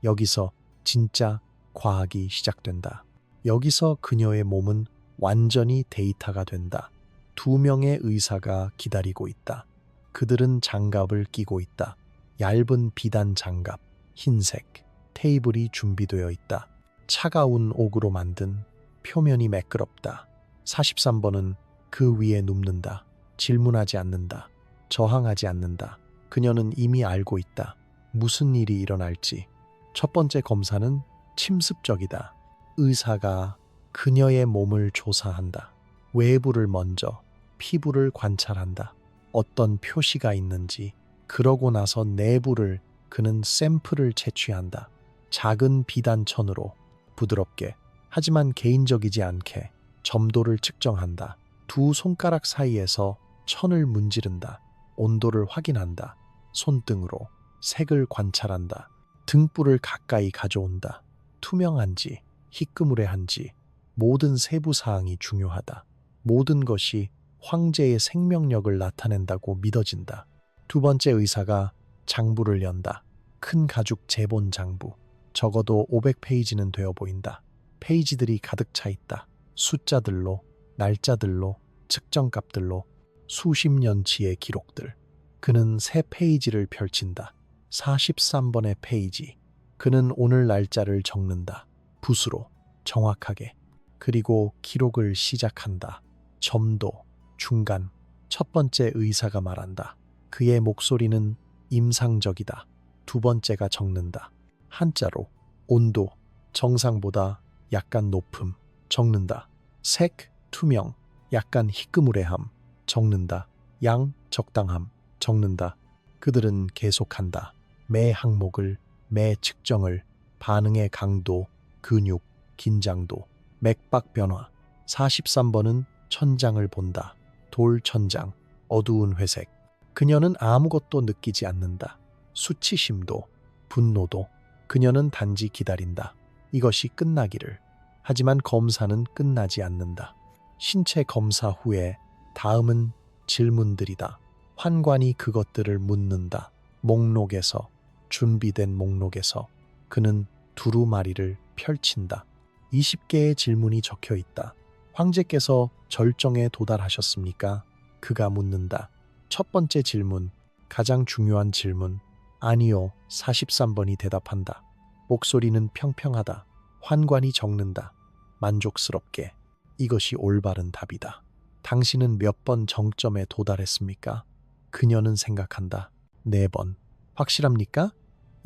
여기서 진짜 과학이 시작된다. 여기서 그녀의 몸은 완전히 데이터가 된다. 2명의 의사가 기다리고 있다. 그들은 장갑을 끼고 있다. 얇은 비단 장갑, 흰색. 테이블이 준비되어 있다. 차가운 옥으로 만든. 표면이 매끄럽다. 43번은 그 위에 눕는다. 질문하지 않는다. 저항하지 않는다. 그녀는 이미 알고 있다. 무슨 일이 일어날지. 첫 번째 검사는 침습적이다. 의사가 그녀의 몸을 조사한다. 외부를 먼저, 피부를 관찰한다. 어떤 표시가 있는지. 그러고 나서 내부를 그는 샘플을 채취한다. 작은 비단천으로 부드럽게, 하지만 개인적이지 않게 점도를 측정한다. 2 손가락 사이에서 천을 문지른다. 온도를 확인한다. 손등으로 색을 관찰한다. 등불을 가까이 가져온다. 투명한지, 희끄무레한지 모든 세부 사항이 중요하다. 모든 것이 황제의 생명력을 나타낸다고 믿어진다. 2번째 의사가 장부를 연다. 큰 가죽 제본 장부. 적어도 500페이지는 되어 보인다. 페이지들이 가득 차 있다. 숫자들로, 날짜들로, 측정값들로, 수십 년치의 기록들. 그는 새 페이지를 펼친다. 43번의 페이지. 그는 오늘 날짜를 적는다. 붓으로 정확하게. 그리고 기록을 시작한다. 점도, 중간, 첫 번째 의사가 말한다. 그의 목소리는 임상적이다. 두 번째가 적는다. 한자로 온도, 정상보다 약간 높음, 적는다. 색, 투명, 약간 희끄무레함, 적는다. 양, 적당함, 적는다. 그들은 계속한다. 매 항목을, 매 측정을, 반응의 강도, 근육, 긴장도, 맥박 변화. 43번은 천장을 본다. 돌 천장, 어두운 회색. 그녀는 아무것도 느끼지 않는다. 수치심도, 분노도. 그녀는 단지 기다린다. 이것이 끝나기를. 하지만 검사는 끝나지 않는다. 신체 검사 후에 다음은 질문들이다. 환관이 그것들을 묻는다. 목록에서, 준비된 목록에서 그는 두루마리를 펼친다. 20개의 질문이 적혀 있다. 황제께서 절정에 도달하셨습니까? 그가 묻는다. 첫 번째 질문, 가장 중요한 질문. 아니요, 43번이 대답한다. 목소리는 평평하다. 환관이 적는다. 만족스럽게. 이것이 올바른 답이다. 당신은 몇 번 정점에 도달했습니까? 그녀는 생각한다. 4번. 확실합니까?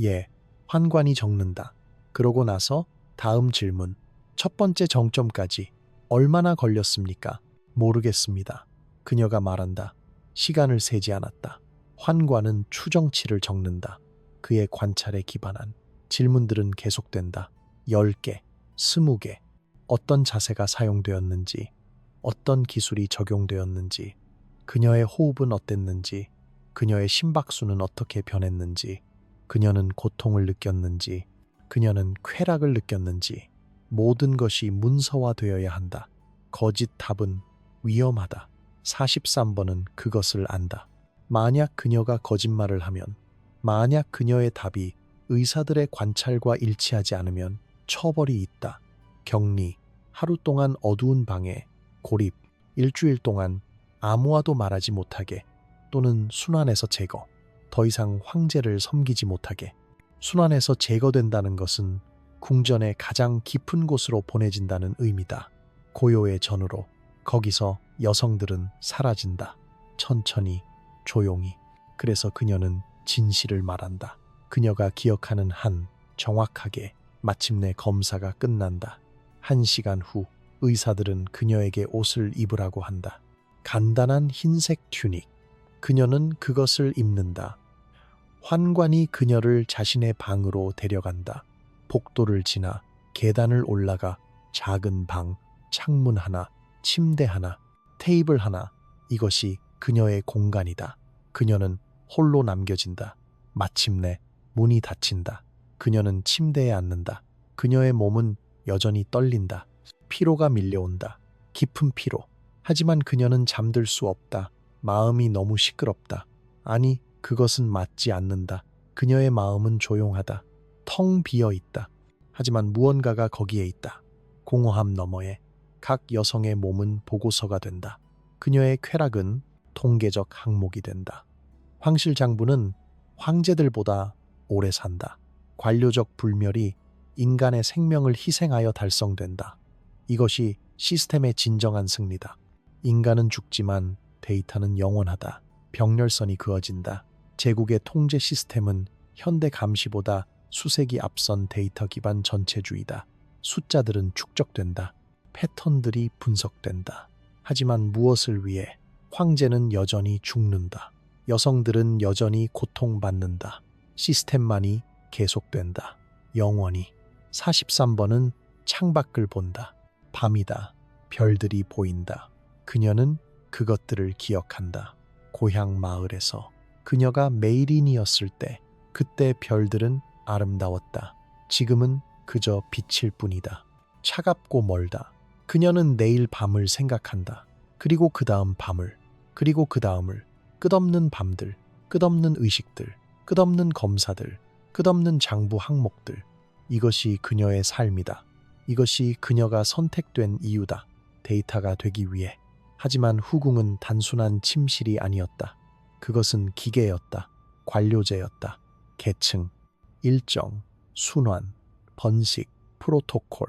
예. 환관이 적는다. 그러고 나서 다음 질문. 첫 번째 정점까지 얼마나 걸렸습니까? 모르겠습니다. 그녀가 말한다. 시간을 세지 않았다. 환관은 추정치를 적는다. 그의 관찰에 기반한 질문들은 계속된다. 10개, 20개. 어떤 자세가 사용되었는지, 어떤 기술이 적용되었는지, 그녀의 호흡은 어땠는지, 그녀의 심박수는 어떻게 변했는지, 그녀는 고통을 느꼈는지, 그녀는 쾌락을 느꼈는지, 모든 것이 문서화되어야 한다. 거짓 답은 위험하다. 43번은 그것을 안다. 만약 그녀가 거짓말을 하면, 만약 그녀의 답이 의사들의 관찰과 일치하지 않으면 처벌이 있다. 격리, 하루 동안 어두운 방에, 고립, 일주일 동안 아무와도 말하지 못하게, 또는 순환에서 제거, 더 이상 황제를 섬기지 못하게. 순환에서 제거된다는 것은 궁전의 가장 깊은 곳으로 보내진다는 의미다. 고요의 전으로. 거기서 여성들은 사라진다. 천천히, 조용히. 그래서 그녀는 진실을 말한다. 그녀가 기억하는 한, 정확하게. 마침내 검사가 끝난다. 1시간 후 의사들은 그녀에게 옷을 입으라고 한다. 간단한 흰색 튜닉. 그녀는 그것을 입는다. 환관이 그녀를 자신의 방으로 데려간다. 복도를 지나 계단을 올라가 작은 방, 창문 하나, 침대 하나, 테이블 하나. 이것이 그녀의 공간이다. 그녀는 홀로 남겨진다. 마침내 문이 닫힌다. 그녀는 침대에 앉는다. 그녀의 몸은 여전히 떨린다. 피로가 밀려온다. 깊은 피로. 하지만 그녀는 잠들 수 없다. 마음이 너무 시끄럽다. 아니, 그것은 맞지 않는다. 그녀의 마음은 조용하다. 텅 비어 있다. 하지만 무언가가 거기에 있다. 공허함 너머에 각 여성의 몸은 보고서가 된다. 그녀의 쾌락은 통계적 항목이 된다. 황실 장부는 황제들보다 오래 산다. 관료적 불멸이 인간의 생명을 희생하여 달성된다. 이것이 시스템의 진정한 승리다. 인간은 죽지만 데이터는 영원하다. 병렬선이 그어진다. 제국의 통제 시스템은 현대 감시보다 수세기 앞선 데이터 기반 전체주의다. 숫자들은 축적된다. 패턴들이 분석된다. 하지만 무엇을 위해? 황제는 여전히 죽는다. 여성들은 여전히 고통받는다. 시스템만이 계속된다. 영원히. 43번은 창밖을 본다. 밤이다. 별들이 보인다. 그녀는 그것들을 기억한다. 고향 마을에서 그녀가 메이린이었을 때, 그때 별들은 아름다웠다. 지금은 그저 빛일 뿐이다. 차갑고 멀다. 그녀는 내일 밤을 생각한다. 그리고 그 다음 밤을, 그리고 그 다음을. 끝없는 밤들, 끝없는 의식들, 끝없는 검사들, 끝없는 장부 항목들. 이것이 그녀의 삶이다. 이것이 그녀가 선택된 이유다. 데이터가 되기 위해. 하지만 후궁은 단순한 침실이 아니었다. 그것은 기계였다. 관료제였다. 계층, 일정, 순환, 번식, 프로토콜.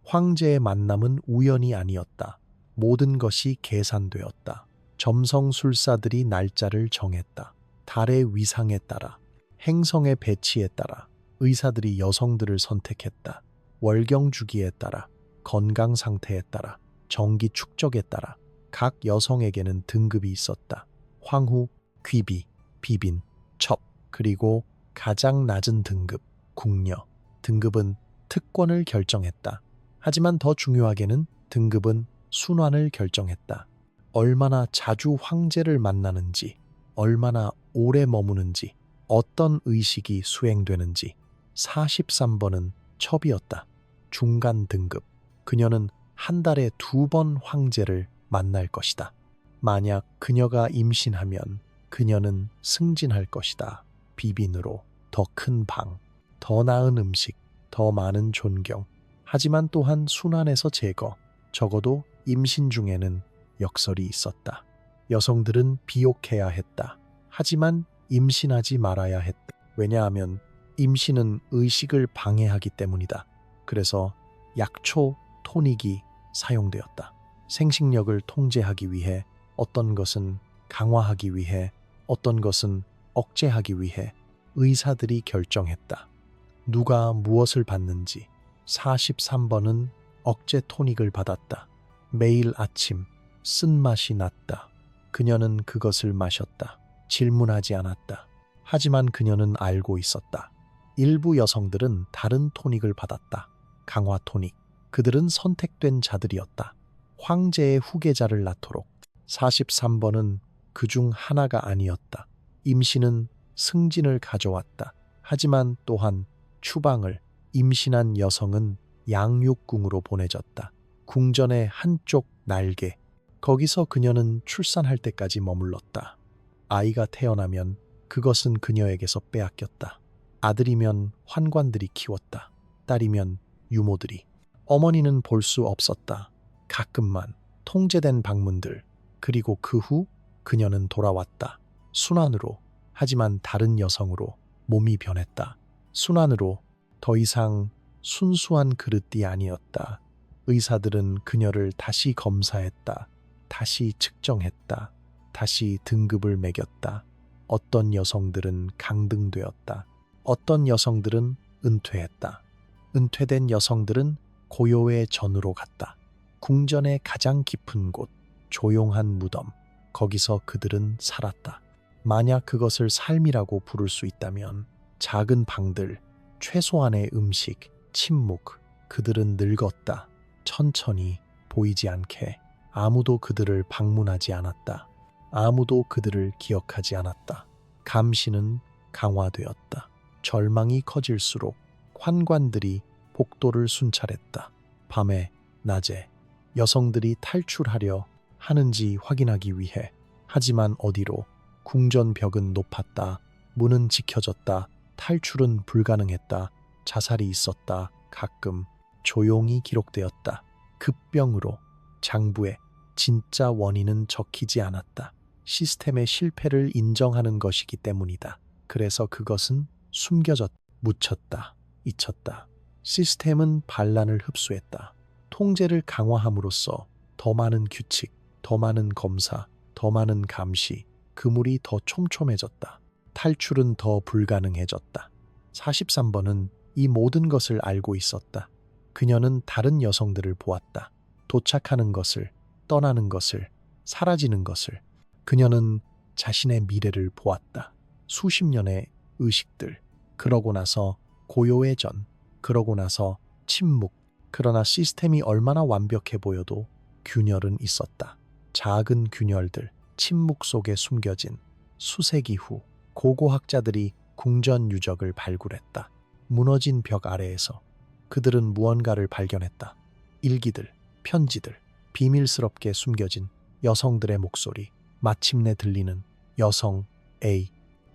황제의 만남은 우연이 아니었다. 모든 것이 계산되었다. 점성술사들이 날짜를 정했다. 달의 위상에 따라, 행성의 배치에 따라 의사들이 여성들을 선택했다. 월경 주기에 따라, 건강 상태에 따라, 정기 축적에 따라 각 여성에게는 등급이 있었다. 황후, 귀비, 비빈, 첩, 그리고 가장 낮은 등급, 궁녀. 등급은 특권을 결정했다. 하지만 더 중요하게는 등급은 순환을 결정했다. 얼마나 자주 황제를 만나는지, 얼마나 오래 머무는지, 어떤 의식이 수행되는지. 43번은 첩이었다. 중간 등급. 그녀는 한 달에 2번 황제를 만날 것이다. 만약 그녀가 임신하면 그녀는 승진할 것이다. 비빈으로 더 큰 방, 더 나은 음식, 더 많은 존경. 하지만 또한 순환에서 제거. 적어도 임신 중에는 역설이 있었다. 여성들은 비옥해야 했다. 하지만 임신하지 말아야 했다. 왜냐하면 임신은 의식을 방해하기 때문이다. 그래서 약초, 토닉이 사용되었다. 생식력을 통제하기 위해, 어떤 것은 강화하기 위해, 어떤 것은 억제하기 위해 의사들이 결정했다. 누가 무엇을 받는지. 43번은 억제 토닉을 받았다. 매일 아침 쓴맛이 났다. 그녀는 그것을 마셨다. 질문하지 않았다. 하지만 그녀는 알고 있었다. 일부 여성들은 다른 토닉을 받았다. 강화 토닉. 그들은 선택된 자들이었다. 황제의 후계자를 낳도록. 43번은 그중 하나가 아니었다. 임신은 승진을 가져왔다. 하지만 또한 추방을. 임신한 여성은 양육궁으로 보내졌다. 궁전의 한쪽 날개. 거기서 그녀는 출산할 때까지 머물렀다. 아이가 태어나면 그것은 그녀에게서 빼앗겼다. 아들이면 환관들이 키웠다. 딸이면 유모들이. 어머니는 볼 수 없었다. 가끔만 통제된 방문들. 그리고 그 후 그녀는 돌아왔다. 순환으로. 하지만 다른 여성으로 몸이 변했다. 순환으로. 더 이상 순수한 그릇이 아니었다. 의사들은 그녀를 다시 검사했다. 다시 측정했다. 다시 등급을 매겼다. 어떤 여성들은 강등되었다. 어떤 여성들은 은퇴했다. 은퇴된 여성들은 고요의 전으로 갔다. 궁전의 가장 깊은 곳, 조용한 무덤. 거기서 그들은 살았다. 만약 그것을 삶이라고 부를 수 있다면 작은 방들, 최소한의 음식, 침묵. 그들은 늙었다. 천천히, 보이지 않게. 아무도 그들을 방문하지 않았다. 아무도 그들을 기억하지 않았다. 감시는 강화되었다. 절망이 커질수록 환관들이 복도를 순찰했다. 밤에, 낮에 여성들이 탈출하려 하는지 확인하기 위해. 하지만 어디로? 궁전 벽은 높았다. 문은 지켜졌다. 탈출은 불가능했다. 자살이 있었다. 가끔 조용히 기록되었다. 급병으로. 장부에 진짜 원인은 적히지 않았다. 시스템의 실패를 인정하는 것이기 때문이다. 그래서 그것은 숨겨졌다. 묻혔다. 잊혔다. 시스템은 반란을 흡수했다. 통제를 강화함으로써 더 많은 규칙, 더 많은 검사, 더 많은 감시. 그물이 더 촘촘해졌다. 탈출은 더 불가능해졌다. 43번은 이 모든 것을 알고 있었다. 그녀는 다른 여성들을 보았다. 도착하는 것을, 떠나는 것을, 사라지는 것을. 그녀는 자신의 미래를 보았다. 수십 년의 의식들. 그러고 나서 고요의 전. 그러고 나서 침묵. 그러나 시스템이 얼마나 완벽해 보여도 균열은 있었다. 작은 균열들. 침묵 속에 숨겨진. 수세기 후 고고학자들이 궁전 유적을 발굴했다. 무너진 벽 아래에서 그들은 무언가를 발견했다. 일기들, 편지들, 비밀스럽게 숨겨진 여성들의 목소리. 마침내 들리는 여성 A.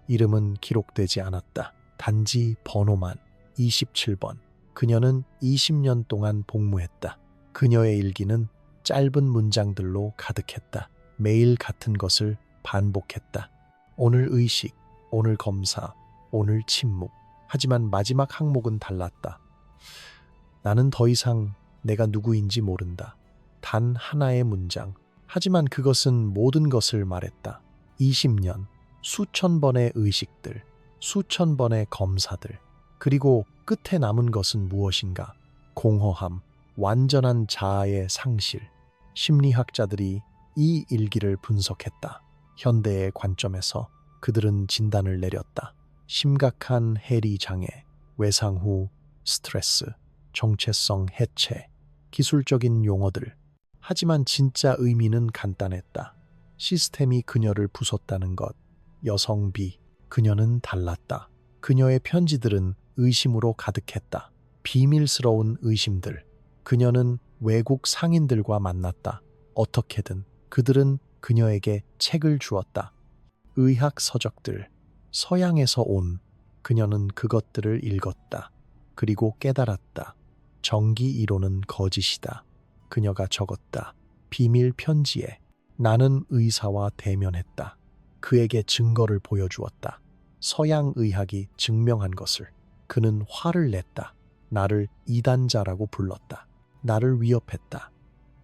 이름은 기록되지 않았다. 단지 번호만. 27번. 그녀는 20년 동안 복무했다. 그녀의 일기는 짧은 문장들로 가득했다. 매일 같은 것을 반복했다. 오늘 의식, 오늘 검사, 오늘 침묵. 하지만 마지막 항목은 달랐다. 나는 더 이상 내가 누구인지 모른다. 단 하나의 문장. 하지만 그것은 모든 것을 말했다. 20년, 수천 번의 의식들, 수천 번의 검사들, 그리고 끝에 남은 것은 무엇인가? 공허함, 완전한 자아의 상실. 심리학자들이 이 일기를 분석했다. 현대의 관점에서 그들은 진단을 내렸다. 심각한 해리 장애, 외상 후 스트레스, 정체성 해체, 기술적인 용어들. 하지만 진짜 의미는 간단했다. 시스템이 그녀를 부쉈다는 것. 여성 B, 그녀는 달랐다. 그녀의 편지들은 의심으로 가득했다. 비밀스러운 의심들. 그녀는 외국 상인들과 만났다. 어떻게든 그들은 그녀에게 책을 주었다. 의학 서적들, 서양에서 온. 그녀는 그것들을 읽었다. 그리고 깨달았다. 정기 이론은 거짓이다. 그녀가 적었다. 비밀 편지에 나는 의사와 대면했다. 그에게 증거를 보여주었다. 서양 의학이 증명한 것을. 그는 화를 냈다. 나를 이단자라고 불렀다. 나를 위협했다.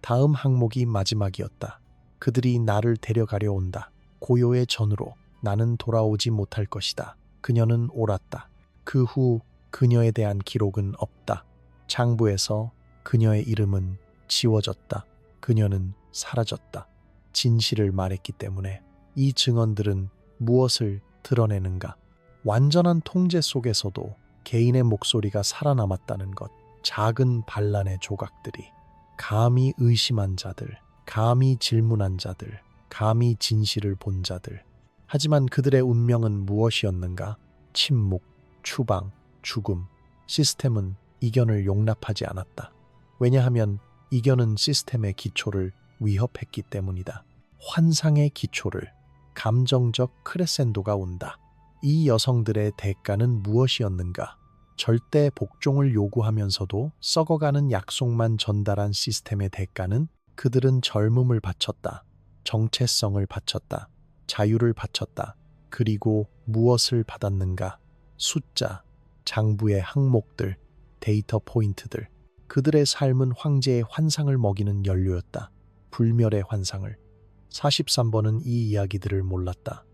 다음 항목이 마지막이었다. 그들이 나를 데려가려 온다. 고요의 전으로. 나는 돌아오지 못할 것이다. 그녀는 옳았다. 그 후 그녀에 대한 기록은 없다. 장부에서 그녀의 이름은 지워졌다. 그녀는 사라졌다. 진실을 말했기 때문에. 이 증언들은 무엇을 드러내는가? 완전한 통제 속에서도 개인의 목소리가 살아남았다는 것. 작은 반란의 조각들이. 감히 의심한 자들, 감히 질문한 자들, 감히 진실을 본 자들. 하지만 그들의 운명은 무엇이었는가? 침묵, 추방, 죽음. 시스템은 이견을 용납하지 않았다. 왜냐하면 이견은 시스템의 기초를 위협했기 때문이다. 환상의 기초를. 감정적 크레센도가 온다. 이 여성들의 대가는 무엇이었는가? 절대 복종을 요구하면서도 썩어가는 약속만 전달한 시스템의 대가는 그들은 젊음을 바쳤다. 정체성을 바쳤다. 자유를 바쳤다. 그리고 무엇을 받았는가? 숫자, 장부의 항목들, 데이터 포인트들. 그들의 삶은 황제의 환상을 먹이는 연료였다. 불멸의 환상을. 43번은 이 이야기들을 몰랐다.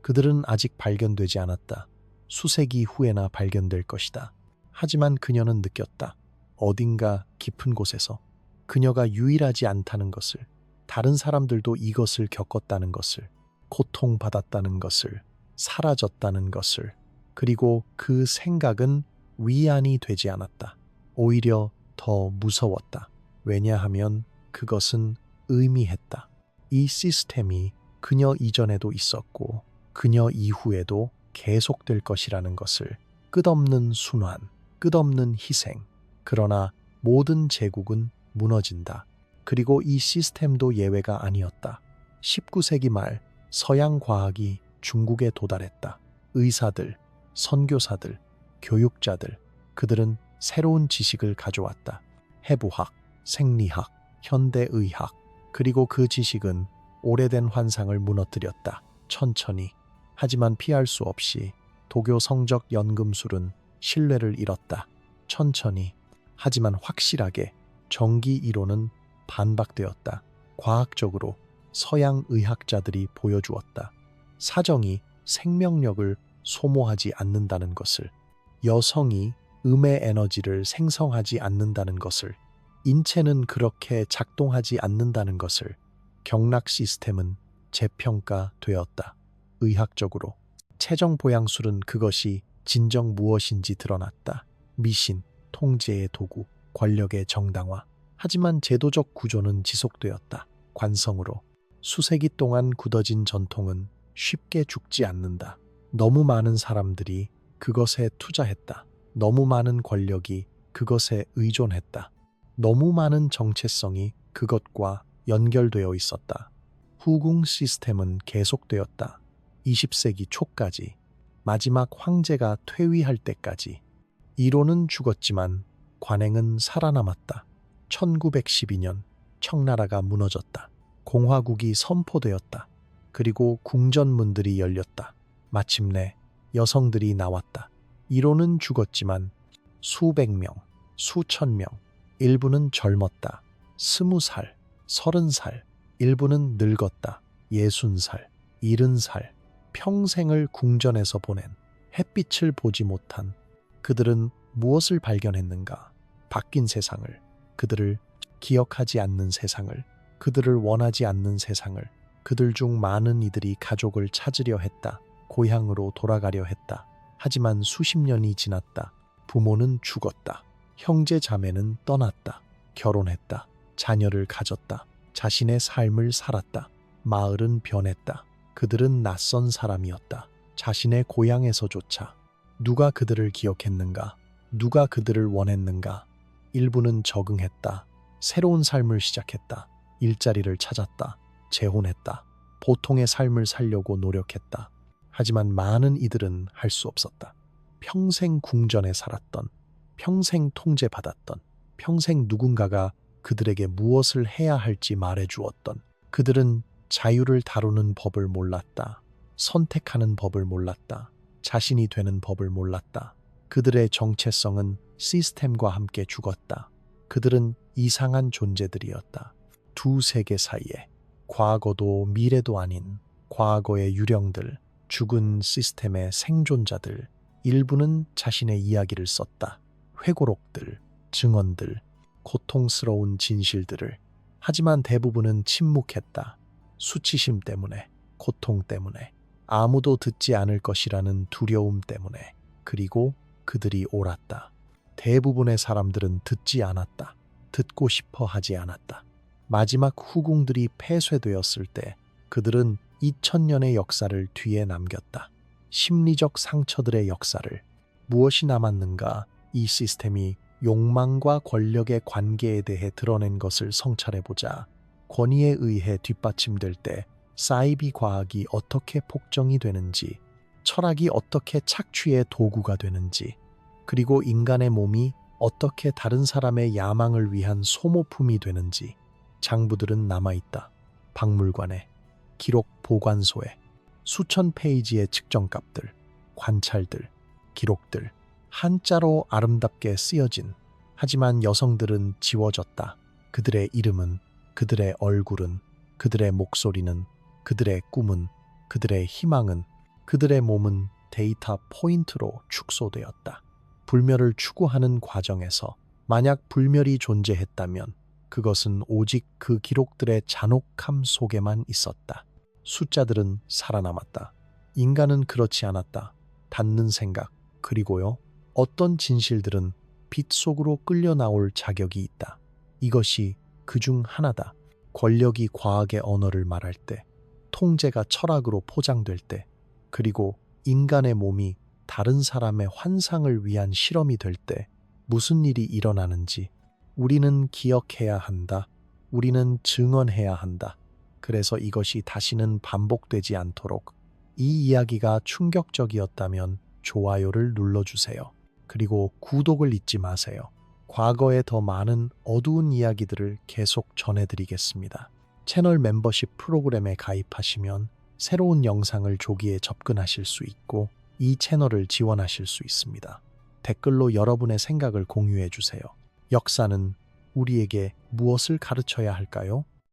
그들은 아직 발견되지 않았다. 수세기 후에나 발견될 것이다. 하지만 그녀는 느꼈다. 어딘가 깊은 곳에서 그녀가 유일하지 않다는 것을, 다른 사람들도 이것을 겪었다는 것을, 고통받았다는 것을, 사라졌다는 것을. 그리고 그 생각은 위안이 되지 않았다. 오히려 더 무서웠다. 왜냐하면 그것은 의미했다. 이 시스템이 그녀 이전에도 있었고 그녀 이후에도 계속될 것이라는 것을. 끝없는 순환, 끝없는 희생. 그러나 모든 제국은 무너진다. 그리고 이 시스템도 예외가 아니었다. 19세기 말 서양 과학이 중국에 도달했다. 의사들, 선교사들, 교육자들, 그들은 새로운 지식을 가져왔다. 해부학, 생리학, 현대의학. 그리고 그 지식은 오래된 환상을 무너뜨렸다. 천천히. 하지만 피할 수 없이 도교 성적 연금술은 신뢰를 잃었다. 천천히. 하지만 확실하게 정기 이론은 반박되었다. 과학적으로 서양 의학자들이 보여주었다. 사정이 생명력을 소모하지 않는다는 것을, 여성이 음의 에너지를 생성하지 않는다는 것을, 인체는 그렇게 작동하지 않는다는 것을. 경락 시스템은 재평가되었다. 의학적으로 체정 보양술은 그것이 진정 무엇인지 드러났다. 미신, 통제의 도구, 권력의 정당화. 하지만 제도적 구조는 지속되었다. 관성으로. 수세기 동안 굳어진 전통은 쉽게 죽지 않는다. 너무 많은 사람들이 그것에 투자했다. 너무 많은 권력이 그것에 의존했다. 너무 많은 정체성이 그것과 연결되어 있었다. 후궁 시스템은 계속되었다. 20세기 초까지, 마지막 황제가 퇴위할 때까지. 이론은 죽었지만 관행은 살아남았다. 1912년 청나라가 무너졌다. 공화국이 선포되었다. 그리고 궁전문들이 열렸다. 마침내 여성들이 나왔다. 이로는 죽었지만 수백 명, 수천 명, 일부는 젊었다. 20살, 30살, 일부는 늙었다. 60살, 70살, 평생을 궁전에서 보낸 햇빛을 보지 못한 그들은 무엇을 발견했는가? 바뀐 세상을, 그들을 기억하지 않는 세상을, 그들을 원하지 않는 세상을. 그들 중 많은 이들이 가족을 찾으려 했다. 고향으로 돌아가려 했다. 하지만 수십 년이 지났다. 부모는 죽었다. 형제 자매는 떠났다. 결혼했다. 자녀를 가졌다. 자신의 삶을 살았다. 마을은 변했다. 그들은 낯선 사람이었다. 자신의 고향에서조차. 누가 그들을 기억했는가? 누가 그들을 원했는가? 일부는 적응했다. 새로운 삶을 시작했다. 일자리를 찾았다. 재혼했다. 보통의 삶을 살려고 노력했다. 하지만 많은 이들은 할 수 없었다. 평생 궁전에 살았던, 평생 통제받았던, 평생 누군가가 그들에게 무엇을 해야 할지 말해주었던 그들은 자유를 다루는 법을 몰랐다. 선택하는 법을 몰랐다. 자신이 되는 법을 몰랐다. 그들의 정체성은 시스템과 함께 죽었다. 그들은 이상한 존재들이었다. 두 세계 사이에 과거도 미래도 아닌 과거의 유령들, 죽은 시스템의 생존자들, 일부는 자신의 이야기를 썼다. 회고록들, 증언들, 고통스러운 진실들을. 하지만 대부분은 침묵했다. 수치심 때문에, 고통 때문에, 아무도 듣지 않을 것이라는 두려움 때문에. 그리고 그들이 옳았다. 대부분의 사람들은 듣지 않았다. 듣고 싶어 하지 않았다. 마지막 후궁들이 폐쇄되었을 때 그들은 2000년의 역사를 뒤에 남겼다. 심리적 상처들의 역사를. 무엇이 남았는가? 이 시스템이 욕망과 권력의 관계에 대해 드러낸 것을 성찰해보자. 권위에 의해 뒷받침될 때 사이비 과학이 어떻게 폭정이 되는지, 철학이 어떻게 착취의 도구가 되는지, 그리고 인간의 몸이 어떻게 다른 사람의 야망을 위한 소모품이 되는지. 장부들은 남아있다. 박물관에, 기록 보관소에, 수천 페이지의 측정값들, 관찰들, 기록들, 한자로 아름답게 쓰여진. 하지만 여성들은 지워졌다. 그들의 이름은, 그들의 얼굴은, 그들의 목소리는, 그들의 꿈은, 그들의 희망은, 그들의 몸은 데이터 포인트로 축소되었다. 불멸을 추구하는 과정에서 만약 불멸이 존재했다면 그것은 오직 그 기록들의 잔혹함 속에만 있었다. 숫자들은 살아남았다. 인간은 그렇지 않았다. 닿는 생각, 그리고요, 어떤 진실들은 빛 속으로 끌려 나올 자격이 있다. 이것이 그 중 하나다. 권력이 과학의 언어를 말할 때, 통제가 철학으로 포장될 때, 그리고 인간의 몸이 다른 사람의 환상을 위한 실험이 될 때 무슨 일이 일어나는지 우리는 기억해야 한다. 우리는 증언해야 한다. 그래서 이것이 다시는 반복되지 않도록 이 이야기가 충격적이었다면 좋아요를 눌러주세요. 그리고 구독을 잊지 마세요. 과거에 더 많은 어두운 이야기들을 계속 전해드리겠습니다. 채널 멤버십 프로그램에 가입하시면 새로운 영상을 조기에 접근하실 수 있고 이 채널을 지원하실 수 있습니다. 댓글로 여러분의 생각을 공유해 주세요. 역사는 우리에게 무엇을 가르쳐야 할까요?